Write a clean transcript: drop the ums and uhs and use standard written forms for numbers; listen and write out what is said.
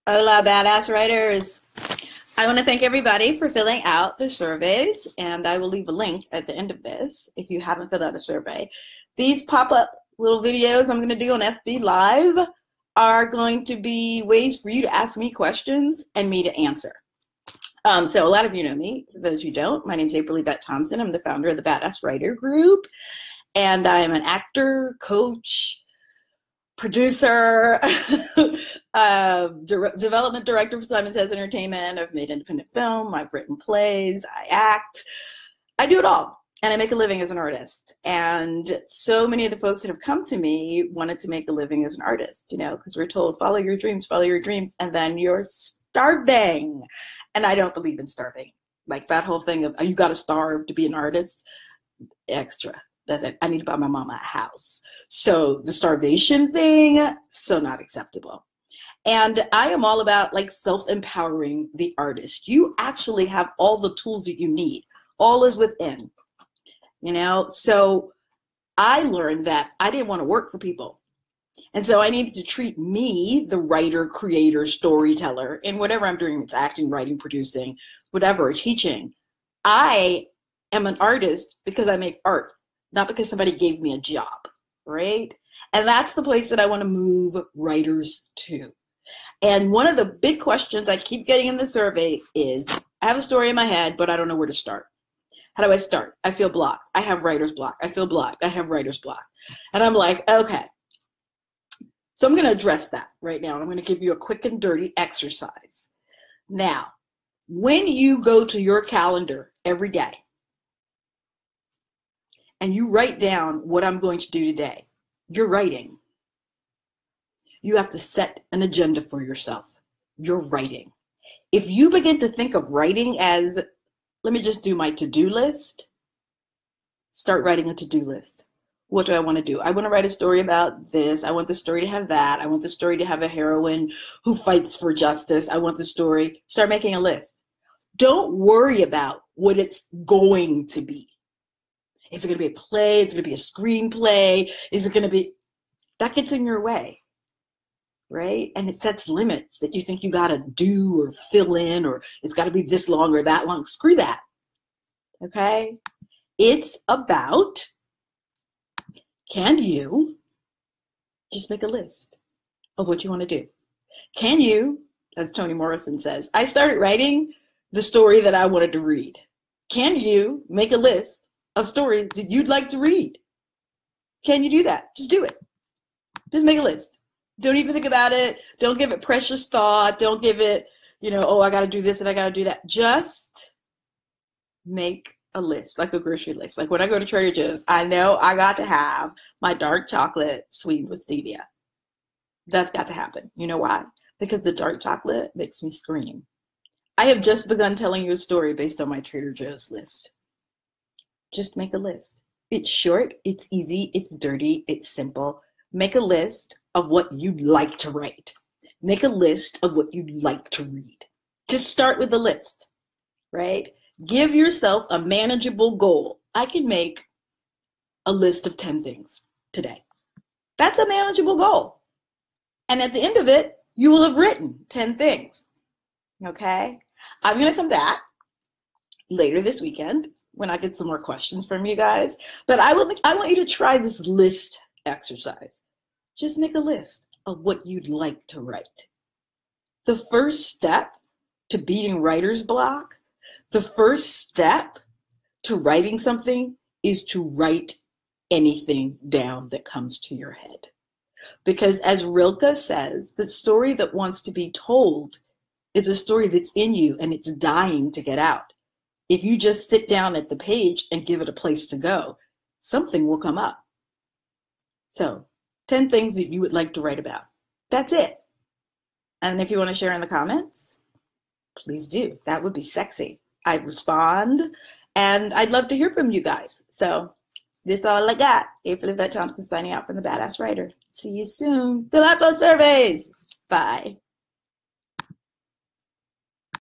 Hola, badass writers. I want to thank everybody for filling out the surveys, and I will leave a link at the end of this if you haven't filled out a survey. These pop-up little videos I'm going to do on FB Live are going to be ways for you to ask me questions and me to answer. So a lot of you know me. For those who don't, my name is April Yvette Thompson. I'm the founder of the Badass Writer Group, and I'm an actor, coach, producer, development director for Simon Says Entertainment. I've made independent film, I've written plays, I act, I do it all. And I make a living as an artist. And so many of the folks that have come to me wanted to make a living as an artist, you know, because we're told, follow your dreams, and then you're starving. And I don't believe in starving. Like that whole thing of, you got to starve to be an artist, extra. That's it. I need to buy my mama a house. So the starvation thing, so not acceptable. And I am all about like self-empowering the artist. You actually have all the tools that you need. All is within, you know? So I learned that I didn't want to work for people. And so I needed to treat me, the writer, creator, storyteller, in whatever I'm doing, it's acting, writing, producing, whatever, teaching. I am an artist because I make art, not because somebody gave me a job, right? And that's the place that I want to move writers to. And one of the big questions I keep getting in the survey is, I have a story in my head, but I don't know where to start. How do I start? I feel blocked. I have writer's block. I feel blocked. I have writer's block. And I'm like, okay. So I'm going to address that right now. And I'm going to give you a quick and dirty exercise. Now, when you go to your calendar every day, and you write down what I'm going to do today, you're writing. You have to set an agenda for yourself. You're writing. If you begin to think of writing as, let me just do my to-do list, start writing a to-do list. What do I want to do? I want to write a story about this. I want the story to have that. I want the story to have a heroine who fights for justice. I want the story. Start making a list. Don't worry about what it's going to be. Is it going to be a play? Is it going to be a screenplay? Is it going to be, that gets in your way, right? And it sets limits that you think you got to do or fill in, or it's got to be this long or that long. Screw that, okay? It's about, can you just make a list of what you want to do? Can you, as Toni Morrison says, I started writing the story that I wanted to read. Can you make a list of stories that you'd like to read? Can you do that? Just do it. Just make a list. Don't even think about it. Don't give it precious thought. Don't give it, you know, oh, I got to do this and I got to do that. Just make a list, like a grocery list. Like when I go to Trader Joe's, I know I got to have my dark chocolate sweetened with stevia. That's got to happen. You know why? Because the dark chocolate makes me scream. I have just begun telling you a story based on my Trader Joe's list. Just make a list. It's short, it's easy, it's dirty, it's simple. Make a list of what you'd like to write. Make a list of what you'd like to read. Just start with the list, right? Give yourself a manageable goal. I can make a list of 10 things today. That's a manageable goal. And at the end of it, you will have written 10 things, okay? I'm going to come back later this weekend when I get some more questions from you guys. But I want you to try this list exercise. Just make a list of what you'd like to write. The first step to beating writer's block, the first step to writing something is to write anything down that comes to your head. Because as Rilke says, the story that wants to be told is a story that's in you and it's dying to get out. If you just sit down at the page and give it a place to go, something will come up. So 10 things that you would like to write about. That's it. And if you want to share in the comments, please do. That would be sexy. I'd respond and I'd love to hear from you guys. So this is all I got. April Yvette Thompson signing out from the Badass Writer. See you soon. Fill out those surveys. Bye.